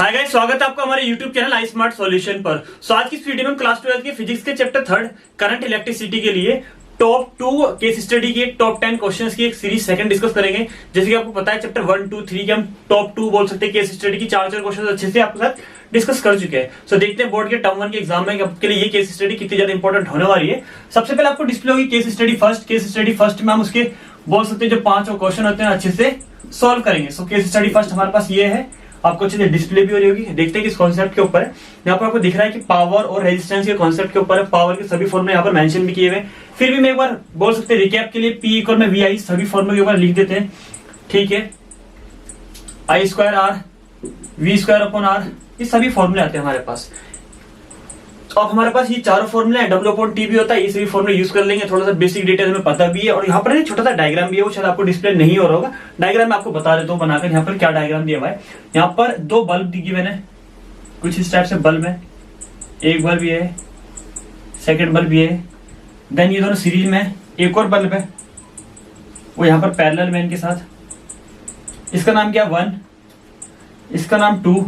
Hi guys, स्वागत है आपका हमारे YouTube चैनल आई स्मार्ट सॉल्यूशन पर। आज की इस वीडियो में हम क्लास 12 के फिजिक्स के चैप्टर 3 करंट इलेक्ट्रिसिटी के लिए टॉप 2 केस स्टडी के टॉप 10 क्वेश्चंस की एक सीरीज सेकंड डिस्कस करेंगे। जैसे कि आपको पता है चैप्टर 1, 2, 3 के हम टॉप 2 बोल सकते हैं केस स्टडी की चार क्वेश्चन अच्छे से आपके साथ डिस्कस कर चुके हैं। सो देखते हैं बोर्ड के टर्म 1 के एग्जाम में आपके लिए ये केस स्टडी कितनी ज्यादा इंपॉर्टेंट होने वाली है। सबसे पहले आपको डिस्प्ले होगी केस स्टडी फर्स्ट में हम उसके बोल सकते हैं जो 5 क्वेश्चन होते हैं अच्छे से सॉल्व करेंगे। सो केस स्टडी फर्स्ट हमारे पास ये है, आपको अच्छे से डिस्प्ले भी हो रही होगी। देखते हैं किस कॉन्सेप्ट के ऊपर है। यहाँ पर आपको दिख रहा है कि पावर और रेजिस्टेंस के कॉन्सेप्ट के ऊपर है। पावर के सभी फॉर्मूले यहाँ पर मेंशन भी किए हुए। फिर भी मैं एक बार बोल सकते हैं रिकैप के लिए पी इक्वल में वी आई सभी फॉर्मूले के ऊपर लिख देते हैं। ठीक है, I square R V square upon R, ये सभी फॉर्मूले आते हैं हमारे पास। तो अब हमारे पास ये चारों फॉर्मूले हैं, डब्ल्यू अपॉन टी भी होता है, ये सभी फॉर्मूले यूज कर लेंगे। थोड़ा सा बेसिक डिटेल हमें पता भी है और यहाँ पर एक छोटा सा डायग्राम भी है, वो शायद आपको डिस्प्ले नहीं हो रहा होगा। डायग्राम मैं आपको बता देता हूँ बनाकर यहाँ पर क्या डायग्राम दिया हुआ है। यहाँ पर 2 बल्ब दी मैंने, कुछ इस टाइप से बल्ब है। एक बल्ब ये है, सेकेंड बल्ब ये है, देन ये दोनों सीरीज में। एक और बल्ब है वो यहाँ पर पैरेलल में इनके साथ। इसका नाम क्या 1, इसका नाम 2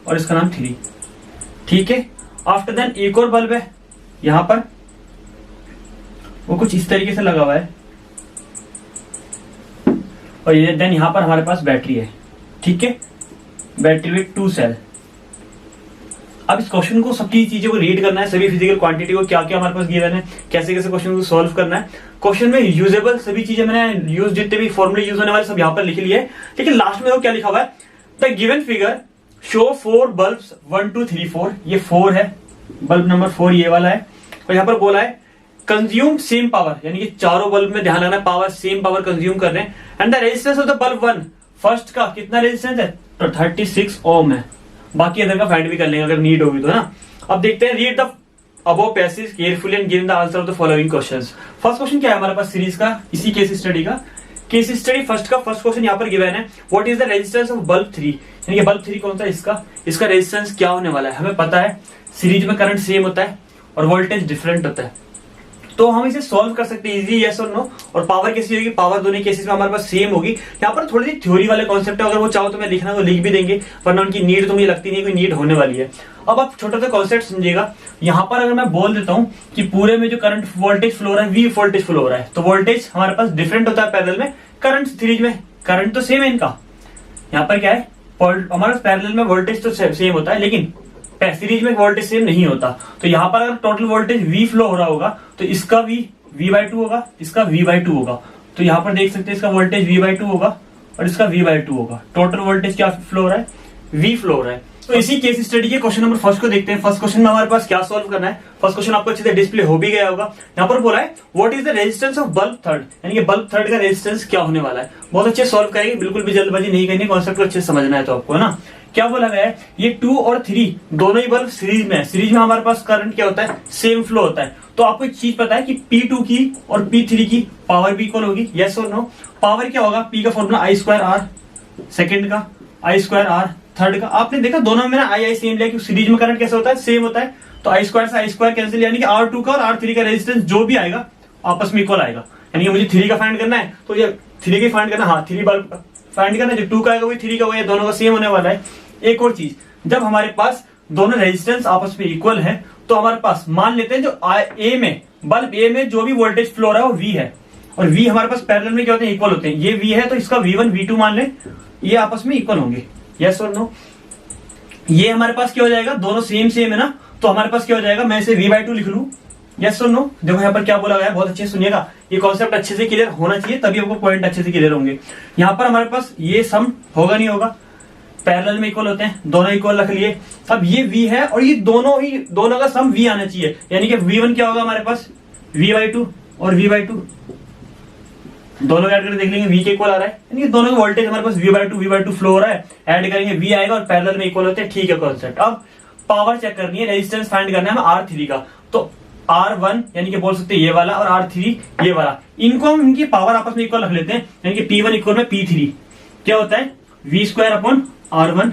और इसका नाम 3। ठीक है, आफ्टर देन एक और बल्ब है यहां पर, वो कुछ इस तरीके से लगा हुआ है। और ये देन यहां पर हमारे पास बैटरी है। ठीक है, बैटरी विद 2 सेल। अब इस क्वेश्चन को सबकी चीजों को रीड करना है, सभी फिजिकल क्वांटिटी को क्या क्या हमारे पास गिवन है, कैसे कैसे क्वेश्चन को सॉल्व करना है। क्वेश्चन में यूजेबल सभी चीजें मैंने यूज, जितने भी फॉर्मूले यूज होने वाले सब यहाँ पर लिख लिए। लेकिन लास्ट में वो क्या लिखा हुआ है, the given figure show 4 bulbs 1, 2, 3, 4। ये 4 है, बल्ब नंबर 4 ये वाला है। और यहाँ पर बोला है कंज्यूम सेम पावर, यानी कि चारों बल्ब में ध्यान रखना पावर सेम पावर कंज्यूम कर रहे हैं। And the resistance of the bulb 1 first का कितना रेजिस्टेंस है, तो 36 ओम है। बाकी अदर का फाइंड भी कर लेंगे अगर नीड होगी तो ना। अब देखते हैं, read the above passage carefully and give the answer of the following questions. First question क्या है हमारे पास सीरीज का, इसी केस स्टडी का। केस स्टडी फर्स्ट का फर्स्ट क्वेश्चन यहाँ पर गिवन है, what is the resistance of bulb 3, यानी कि बल्ब 3 कौन सा, इसका रेजिस्टेंस क्या होने वाला है। हमें पता है सीरीज में करंट सेम होता है और वोल्टेज डिफरेंट होता है, तो हम इसे सॉल्व कर सकते हैं इजी, यस और नो। और पावर कैसी होगी, पावर दोनों केसेस में हमारे पास सेम होगी। यहाँ पर थोड़ी सी थ्योरी वाले कॉन्सेप्ट है, अगर वो चाहो तो मैं लिखना तो लिख भी देंगे, वरना उनकी नीड तो मुझे लगती नहीं कोई नीड होने वाली है। अब आप छोटा सा कॉन्सेप्ट समझिएगा। यहाँ पर अगर मैं बोल देता हूँ कि पूरे में जो करंट वोल्टेज फ्लो हो रहा है, वी वोल्टेज फ्लो हो रहा है, तो वोल्टेज हमारे पास डिफरेंट होता है पैरेलल में, करंट सीरीज में करंट तो सेम है इनका। यहाँ पर क्या है, हमारे पैरेलल में वोल्टेज तो सेम होता है, लेकिन सीरीज में वोल्टेज सेम नहीं होता। तो यहाँ पर अगर टोटल वोल्टेज V फ्लो हो रहा होगा तो इसका भी V/2 होगा, इसका V/2 होगा। तो यहाँ पर देख सकते हैं इसका वोल्टेज V/2 होगा और इसका V/2 होगा। टोटल वोल्टेज क्या फ्लो हो रहा है, V फ्लो हो रहा है। तो इसी केस स्टडी के क्वेश्चन नंबर फर्स्ट को देखते हैं। फर्स्ट क्वेश्चन में हमारे पास क्या सॉल्व करना है। फर्स्ट क्वेश्चन आपको अच्छे से डिस्प्ले हो भी गया होगा। यहाँ पर बोला है what is the resistance of bulb 3, यानी कि बल्ब 3 का रेजिस्टेंस क्या होने वाला है। बहुत अच्छे सॉल्व करेंगे, बिल्कुल भी जल्दबाजी नहीं करनी, कॉन्सेप्ट को अच्छे से समझना है तो आपको, है ना। क्या बोला गया है, ये 2 और 3 दोनों ही बल्ब सीरीज में है। सीरीज में हमारे पास करंट क्या होता है, सेम फ्लो होता है। तो आपको एक चीज पता है कि P2 की और P3 की पावर भी इक्वल होगी, यस और नो। पावर क्या होगा, P का formula I square R, second का आई स्क्वायर आर, थर्ड का। आपने देखा दोनों में आई सेम लिया, क्योंकि सीरीज में करंट कैसे होता है, सेम होता है। तो आई स्क्वायर से आई स्क्वायर कैंसिल, यानी कि R2 का और R3 का रेजिस्टेंस जो भी आएगा आपस में इक्वल आएगा। यानी कि मुझे 3 का फाइंड करना है तो ये 3 का फाइंड करना, हाँ 3 बल्ब फाइंड करना, जो 2 का आएगा वही 3 का, वही दोनों का सेम होने वाला है। एक और चीज, जब हमारे पास दोनों रेजिस्टेंस आपस में इक्वल है तो हमारे पास मान लेते हैं जो ए में बल्ब ए में जो भी वोल्टेज फ्लो रहा है वो V है, और V हमारे पास पैरेलल में क्या होते हैं, इक्वल होते हैं। ये V है तो इसका V1 V2 मान ले, ये आपस में इक्वल होंगे, यस और नो। ये हमारे पास क्या हो जाएगा, दोनों सेम है ना, तो हमारे पास क्या हो जाएगा, मैं इसे V/2 लिख लूं, यस और नो। देखो यहाँ पर क्या बोला गया है, बहुत अच्छे से सुनिएगा, ये कॉन्सेप्ट अच्छे से क्लियर होना चाहिए, तभी आपको पॉइंट अच्छे से क्लियर होंगे। यहाँ पर हमारे पास ये सम होगा नहीं होगा, पैरेलल में इक्वल होते हैं, दोनों इक्वल रख लिए। अब ये V है और ये दोनों का सम V आना चाहिए, यानी कि V1 क्या होगा हमारे पास, V/2 और V/2 दोनों ऐड करके देख लेंगे, V के इक्वल आ रहा है, यानी कि दोनों का वोल्टेज हमारे पास V/2 फ्लो हो रहा है। ऐड करेंगे V आएगा और पैरेलल में इक्वल होते हैं, ठीक है कॉन्सेप्ट। अब पावर चेक करनी है, रेजिस्टेंस फाइंड करना है हमें R3 का। तो R1 यानी कि बोल सकते हैं ये वाला और R3 ये वाला, इनको हम इनकी पावर आपस में इक्वल रख लेते हैं, यानी कि P1 इक्वल में P3 क्या होता है, V square upon R1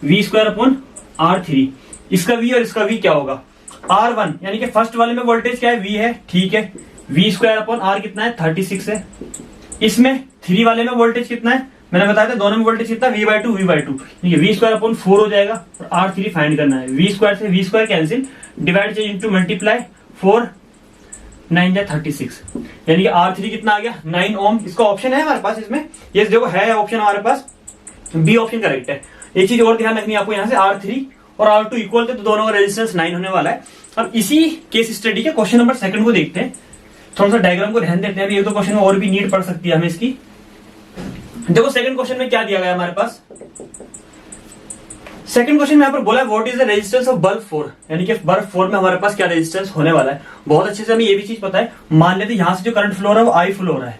V square upon R3। इसका V और इसका V क्या होगा, R1 यानी कि फर्स्ट वाले में वोल्टेज क्या है, V है, ठीक है। V स्क्वायर अपॉन R कितना है, 36 है। इसमें 3 वाले में वोल्टेज कितना है, मैंने बताया था दोनों में वोल्टेज कितना V/2 V/2, V²/4 हो जाएगा और R3 फाइंड करना है। V² से V² cancel, divide into multiply, 4 9 जा 36, यानी कि R3 कितना आ गया 9 ओम। इसका ऑप्शन है हमारे पास इसमें, ये देखो है ऑप्शन हमारे पास, बी ऑप्शन करेक्ट है। एक चीज और ध्यान रखनी है आपको, यहाँ से R3 और R2 इक्वल थे तो दोनों का रेजिस्टेंस 9 होने वाला है। अब इसी केस स्टडी के क्वेश्चन नंबर 2 को देखते हैं। थोड़ा सा डायग्राम को ध्यान देते हैं, अभी एक दो क्वेश्चन में और भी नीड पड़ सकती है हमें इसकी। देखो सेकंड क्वेश्चन में क्या दिया गया हमारे पास। सेकंड क्वेश्चन में यहाँ पर बोला है what is the resistance of bulb 4, यानी कि बल्ब 4 में हमारे पास क्या रेजिस्टेंस होने वाला है। बहुत अच्छे से हमें ये भी चीज पता है, मान लेते यहां से जो करंट फ्लो हो रहा है वो आई फ्लो हो रहा है,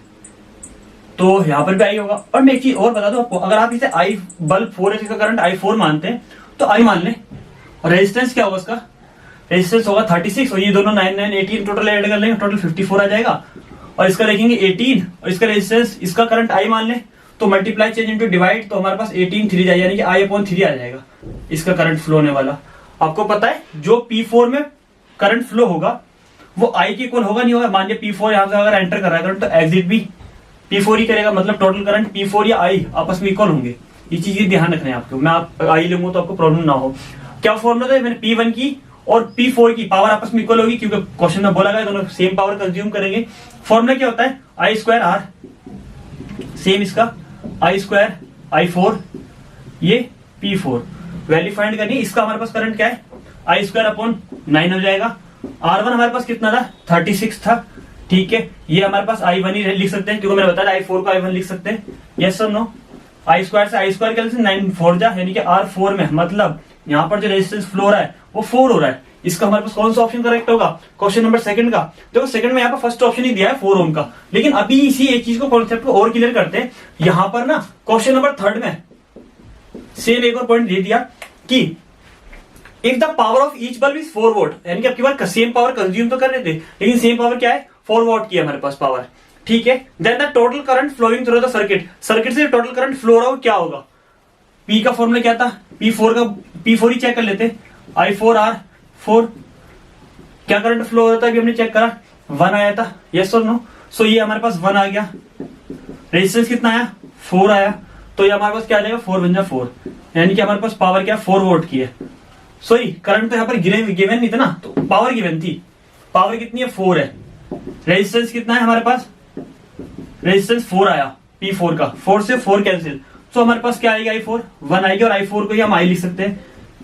तो यहां पर भी आई होगा। और मैं एक चीज और बता दूं आपको, अगर आप इसे आई बल्ब 4 है जिसका करंट I4 मानते हैं तो आई मान लें, और रेजिस्टेंस क्या होगा उसका, रेजिस्टेंस होगा 36 और ये दोनों 9 9 18 टोटल ऐड कर लेंगे, टोटल 54 आ जाएगा। और इसका देखेंगे 18 और इसका रेजिस्टेंस, इसका करंट आई मान लें तो मल्टीप्लाई चेंज इनटू डिवाइड, तो हमारे पास 18 3 जाएगा, यानी कि I/3 आ जाएगा इसका करंट फ्लो होने वाला। आपको पता है जो P4 में करंट फ्लो होगा वो I के इक्वल होगा नहीं होगा। मान लीजिए P4 यहां से अगर एंटर कर रहा है करंट तो एग्जिट भी P4 ही करेगा, मतलब टोटल करंट P4 या I आपस में इक्वल होंगे। ये चीज ध्यान रखना है आपको, मैं आप I लूंगा तो आपको प्रॉब्लम ना हो। क्या फॉर्मूला था, मैंने P1 की और P4 की पावर आपस में इक्वल होगी, क्योंकि क्वेश्चन में बोला गया दोनों सेम पावर कंज्यूम करेंगे। फॉर्मूला क्या होता है I²R, सेम इसका I² I4 ये P4, वैल्यू फाइंड करनी। इसका हमारे पास करंट क्या है I²/9 हो जाएगा। R1 हमारे पास कितना था 36 था, ठीक है। ये हमारे पास I1 ही लिख सकते हैं, क्योंकि मैंने बताया I4 को I1 लिख सकते हैं। यस और नो, I² से I² कैंसिल 9 4 जा, यानी कि R4 में मतलब यहाँ पर जो रेजिस्टेंस फ्लो हो रहा है वो 4 हो रहा है। इसका हमारे पास कौन सा ऑप्शन करेक्ट होगा, क्वेश्चन नंबर 2 का। देखो सेकंड में यहाँ पर फर्स्ट ऑप्शन ही दिया है 4 ओम का, लेकिन अभी इसी एक चीज को कॉन्सेप्ट को और क्लियर करते हैं। यहाँ पर ना क्वेश्चन नंबर 3 में सेम एक और पॉइंट दे दिया कि if the power of each bulb is 4 vote, यानी कि आपकी बार सेम पावर कंज्यूम तो कर रहे थे लेकिन सेम पावर क्या है 4 वोट की है हमारे पास पावर, ठीक है। Then the total current flowing through the circuit, circuit से टोटल करंट फ्लो रहा हो क्या होगा। पी का फॉर्मूला क्या था, P4 ही चेक कर लेते, I4R4 क्या करंट फ्लो होता है अभी हमने चेक करा 1 आया था, यस और नो। सो ये हमारे पास 1 आ गया, रेजिस्टेंस कितना आया 4 आया, तो ये हमारे पास क्या आ जाएगा 4 बन जा 4, यानी कि हमारे पास पावर क्या 4 वोट की है। सॉरी करंट तो यहाँ पर गिवन नहीं था ना, तो पावर गिवन थी। पावर कितनी है 4 है, रेजिस्टेंस कितना है हमारे पास, रेजिस्टेंस 4 आया P4 का, 4 से 4 कैंसिल, तो हमारे पास क्या आएगा I4 1 आएगी, और I4 को ही हम I लिख सकते हैं।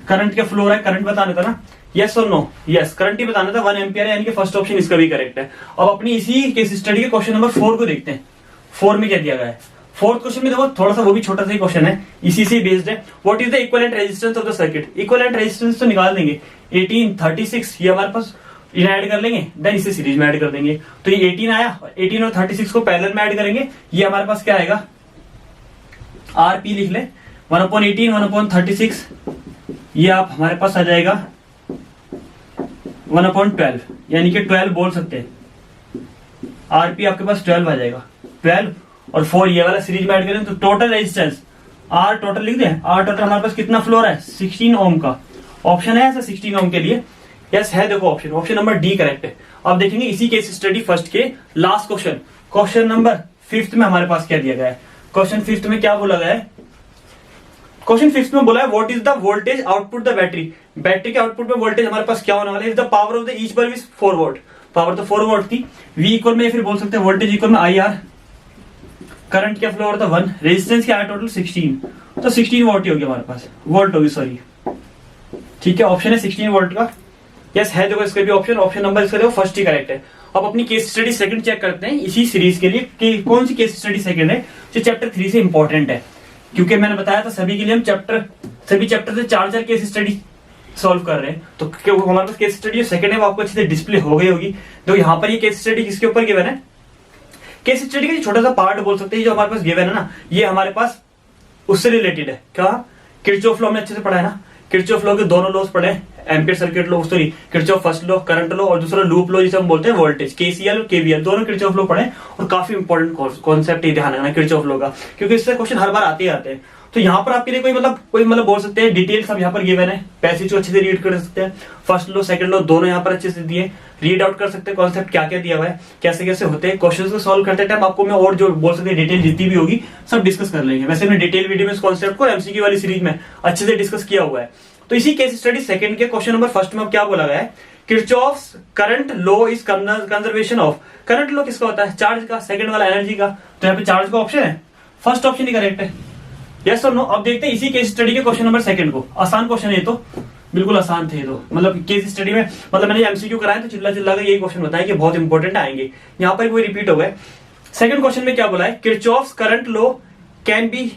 करंट क्या फ्लो हो रहा है, करंट बताना था ना, यस और नो, यस करंट ही बताना था 1 एम्पियर है, यानी कि फर्स्ट ऑप्शन इसका भी करेक्ट है। अब अपनी इसी केस स्टडी के क्वेश्चन नंबर 4 को देखते हैं। 4 में क्या दिया गया है, फोर्थ क्वेश्चन में देखो थोड़ा सा वो भी छोटा सा ही क्वेश्चन है, इसी से बेस्ड है। What is the equivalent resistance of the circuit, equivalent resistance तो निकाल देंगे 18 36 ये हमारे पास इन्हें ऐड कर लेंगे, देन इसे सीरीज में ऐड कर देंगे, तो ये 18 आया, 18 और 36 को पैरेलल में ऐड करेंगे, ये हमारे पास क्या आएगा RP लिख ले 1/18 1/36, ये आप हमारे पास आ जाएगा 1/12, यानी कि 12 बोल सकते हैं। RP आपके पास 12 आ जाएगा, 12 और 4 ये वाला सीरीज में ऐड करें तो टोटल रेजिस्टेंस R टोटल लिख दें, R टोटल हमारे पास कितना फ्लो रहा है 16 ओम का। ऑप्शन है ऐसा 16 ओम के लिए, यस है, देखो ऑप्शन नंबर डी करेक्ट है। अब देखेंगे इसी केस स्टडी फर्स्ट के लास्ट क्वेश्चन, क्वेश्चन नंबर 5 में हमारे पास क्या दिया गया है। क्वेश्चन 5 में क्या बोला गया है, क्वेश्चन 5 में बोला है what is the voltage output the battery, battery के आउटपुट में वोल्टेज हमारे पास क्या होने वाला है। If the power of the each bulb is 4 volt, power तो 4 वोल्ट थी, V इक्वल में फिर बोल सकते हैं वोल्टेज इक्वल में IR, करंट क्या फ्लो हो रहा था 1, रेजिस्टेंस क्या है टोटल 16, तो 16 वोल्ट ही होगी हमारे पास, वोल्ट होगी सॉरी, ठीक है। ऑप्शन है 16 वोल्ट का, यस है, देखो इसका भी ऑप्शन नंबर इसका देखो फर्स्ट ही करेक्ट है। अब अपनी केस स्टडी सेकंड चेक करते हैं इसी सीरीज के लिए कि कौन सी केस स्टडी सेकंड है जो चैप्टर 3 से इंपॉर्टेंट है, क्योंकि मैंने बताया था सभी के लिए हम सभी चैप्टर से 4 केस स्टडी सॉल्व कर रहे हैं, तो हमारे पास केस स्टडी जो सेकंड है वो आपको अच्छे से डिस्प्ले हो गई होगी। तो यहाँ पर ये केस स्टडी किसके ऊपर गिवन है, केस स्टडी का छोटा सा पार्ट बोल सकते हैं जो हमारे पास गिवन है ना, ये हमारे पास उससे रिलेटेड है। क्या किरचॉफ लॉ हमने अच्छे से पढ़ा है ना, किरचॉफ लॉ के दोनों लॉस पढ़े, ampere circuit law sorry Kirchhoff first law current law, और दूसरा लूप लॉ जिसे हम बोलते हैं वोल्टेज, KCL और KVL दोनों किरचॉफ लॉ पढ़े, और काफी इंपॉर्टेंट कॉन्सेप्ट ही ध्यान रखना किरचॉफ लॉ का, क्योंकि इससे क्वेश्चन हर बार आते ही आते हैं। तो यहाँ पर आपके लिए कोई बोल सकते हैं डिटेल्स अब यहाँ पर गिवन है, पैसेज को अच्छे से रीड कर सकते हैं, फर्स्ट लो सेकंड लो दोनों यहाँ पर अच्छे से दिए, रीड आउट कर सकते हैं कॉन्सेप्ट क्या क्या दिया हुआ है, कैसे कैसे होते हैं। क्वेश्चंस को सॉल्व करते टाइम आपको मैं और जो बोल सकते हैं डिटेल जितनी भी होगी सब डिस्कस कर लेंगे। वैसे मैंने डिटेल वीडियो में इस कॉन्सेप्ट को एमसीक्यू वाली सीरीज में अच्छे से डिस्कस किया हुआ है। तो इसी केस स्टडी सेकंड के क्वेश्चन नंबर फर्स्ट में क्या बोला गया है, Kirchhoff's current law is conservation of. Current law किसका होता है, चार्ज का, सेकंड वाला एनर्जी का, तो यहाँ पे चार्ज का ऑप्शन है, फर्स्ट ऑप्शन ही करेक्ट है, यस और नो। अब देखते हैं इसी केस स्टडी के क्वेश्चन नंबर सेकंड को। आसान क्वेश्चन है, तो बिल्कुल आसान थे। तो मतलब केस स्टडी में मैंने एमसीक्यू कराया तो चिल्ला चिल्ला कर यही क्वेश्चन बताया कि बहुत इंपॉर्टेंट आएंगे, यहाँ पर कोई रिपीट हो गए। सेकंड क्वेश्चन में क्या बोला है, Kirchhoff's current law can be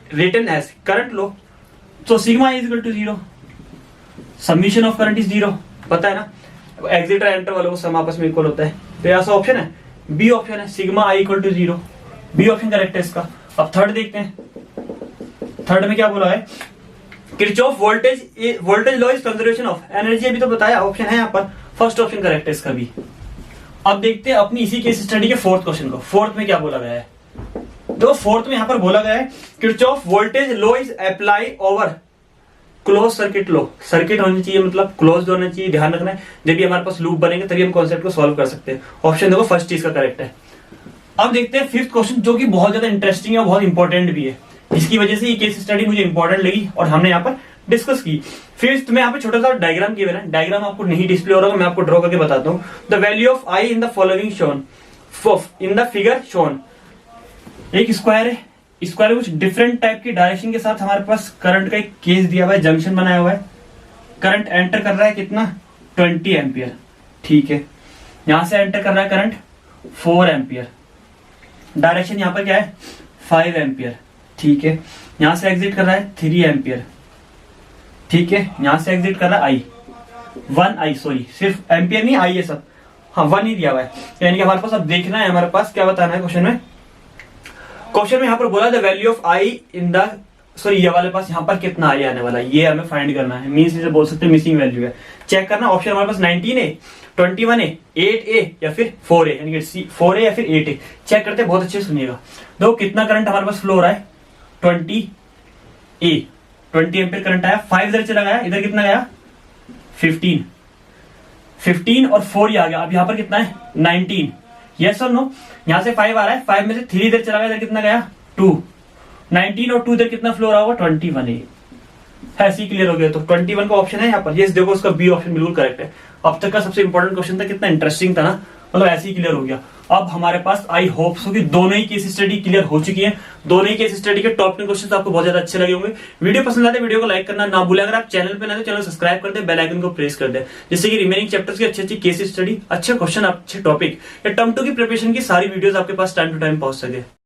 written as, current law तो sigma is equal to 0, summation of current is 0, पता है ना, एग्जिट और एंटर वालों को सम आपस में इक्वल होता है। तो ऐसा ऑप्शन है, बी ऑप्शन है, sigma I equal to 0, B option correct है इसका। अब थर्ड देखते हैं, थर्ड में क्या बोला है, Kirchhoff voltage law is conservation of energy, अभी तो बताया, ऑप्शन है यहाँ पर, फर्स्ट ऑप्शन करेक्ट है इसका भी। अब देखते हैं अपनी इसी केस स्टडी के फोर्थ क्वेश्चन को। फोर्थ में क्या बोला गया है, तो फोर्थ में यहाँ पर बोला गया है Kirchhoff voltage law is apply over close circuit low, circuit होनी चाहिए मतलब क्लोज होना चाहिए, ध्यान रखना है, जब भी हमारे पास लूप बनेंगे तभी हम कॉन्सेप्ट को सॉल्व कर सकते हैं। ऑप्शन देखो फर्स्ट चीज का करेक्ट है। अब देखते हैं फिफ्थ क्वेश्चन जो कि बहुत ज्यादा इंटरेस्टिंग है और बहुत इंपॉर्टेंट भी है, इसकी वजह से ये केस स्टडी मुझे इंपॉर्टेंट लगी और हमने यहाँ पर डिस्कस की। फिफ्थ में यहाँ पे छोटा सा डायग्राम किया है, डायग्राम आपको नहीं डिस्प्ले हो रहा, मैं आपको ड्रॉ करके बताता हूँ। The value of I in the following shown, in the figure shown, एक स्क्वायर है, स्क्वायर कुछ डिफरेंट टाइप की डायरेक्शन के साथ हमारे पास करंट का एक केस दिया हुआ है, जंक्शन बनाया हुआ है, करंट एंटर कर रहा है कितना 20 एम्पियर, ठीक है, यहां से एंटर कर रहा है करंट 4 एम्पियर, डायरेक्शन यहां पर क्या है 5 एम्पियर, ठीक है, यहां से एग्जिट कर रहा है 3 एम्पियर, ठीक है, यहां से एग्जिट कर रहा है 1 आई, सॉरी सिर्फ एम्पियर नहीं आई है सब, हाँ 1 ही दिया हुआ है, यानी कि हमारे पास अब देखना है, हमारे पास क्या बताना है क्वेश्चन में। क्वेश्चन में यहाँ पर बोला the value of I in the, sorry ये वाले पास यहाँ पर कितना आई आने वाला है ये हमें फाइंड करना है, मींस इसे बोल सकते हैं मिसिंग वैल्यू है, चेक करना। ऑप्शन हमारे पास 19 है, 21 है, 8A या फिर 4A, यानी कि 4A या फिर 8A, चेक करते हैं, बहुत अच्छे से सुनिएगा। देखो कितना करंट हमारे पास फ्लो हो रहा है 20A, 20 एम्पियर करंट आया, 5 इधर चला गया, इधर कितना गया 15 और 4 ही आ गया, अब यहाँ पर कितना है 19, यस और नो, यहां से 5 आ रहा है, 5 में से 3 इधर चला गया, इधर कितना गया 2, 19 और 2 इधर कितना फ्लो रहा होगा 21 है, ऐसे ही क्लियर हो गया। तो 21 का ऑप्शन है यहाँ पर, यस देखो उसका बी ऑप्शन बिल्कुल करेक्ट है। अब तक का सबसे इंपॉर्टेंट क्वेश्चन था, कितना इंटरेस्टिंग था ना, मतलब ऐसे ही क्लियर हो गया। अब हमारे पास आई होप सो कि दोनों ही केस स्टडी क्लियर हो चुकी है, दोनों ही केस स्टडी के टॉप 10 क्वेश्चन आपको बहुत ज्यादा अच्छे लगे होंगे। वीडियो पसंद आते वीडियो को लाइक करना ना भूलें, अगर आप चैनल पे नए तो चैनल सब्सक्राइब कर दे, बेल आइकन को प्रेस कर दे, जिससे कि रिमेनिंग चैप्टर्स की अच्छी अच्छी केस स्टडी, अच्छे क्वेश्चन, अच्छे टॉपिक या टर्म 2 की प्रिपरेशन की सारी वीडियोस आपके पास टाइम टू टाइम पहुंच सके।